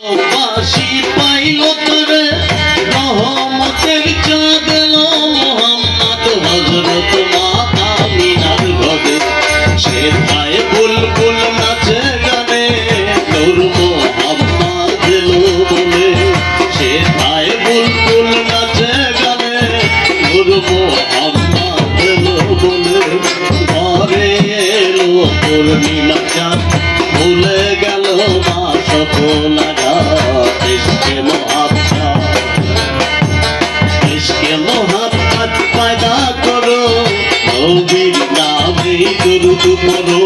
বাসি পাইল তরে রহমতের চাঁদ এলো মোহাম্মদ হযরত মা আমিনার ঘরে সেথায় বুলবুল নাচে গানে নূর মোহাম্মদ এলো বলে সেথায় বুলবুল নাচে গানে নূর মোহাম্মদ এলো বলে ঘরে এলো পূর্ণিমা চাঁদ ভুলে গেল মা সকল इश्क़े मोहब्बत पैदा करो नबीर नामे दुरूद पढ़ो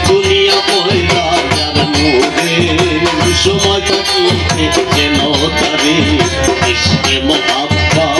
दुनिया पयदा जार नूरे समय काटिয়ে যেন তারে इश्क़े मोहब्बत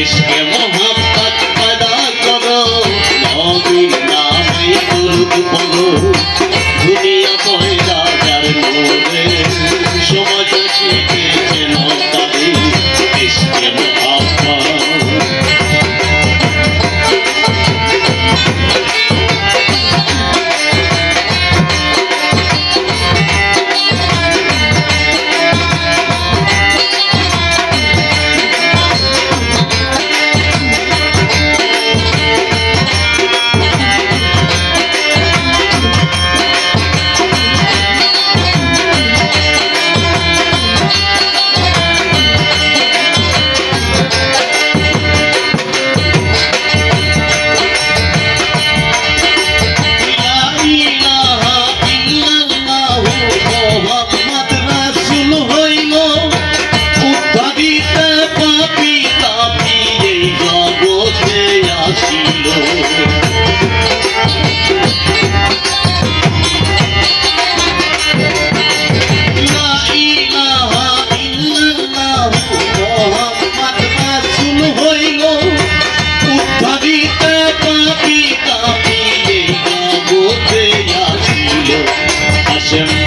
इश्क़े मोहब्बत पैदा करो नबीर नामे दुरूद पढ़ो दुनिया पयदा जार नूरे समय काटिয়ে যেন তারে इश्क़े मोहब्बत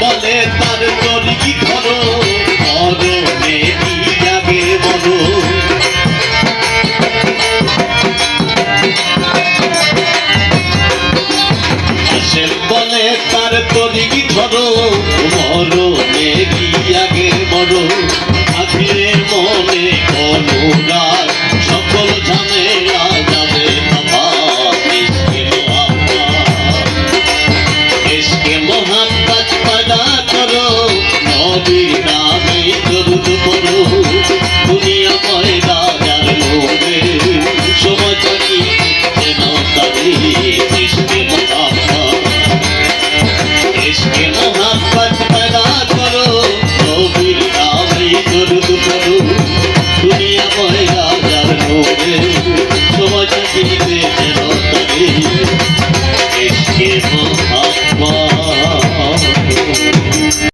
বলে তার তরকি ধরো মরণে কি আগে বলো বলে তার তরকি ধরো মরণে কি আগে বলো থাকলে মনে অনুরাগ সকল ঝামেলা যাবে বাবা इश्क़े मोहब्बत पैदा करो नबीर नामे दुरूद पढ़ो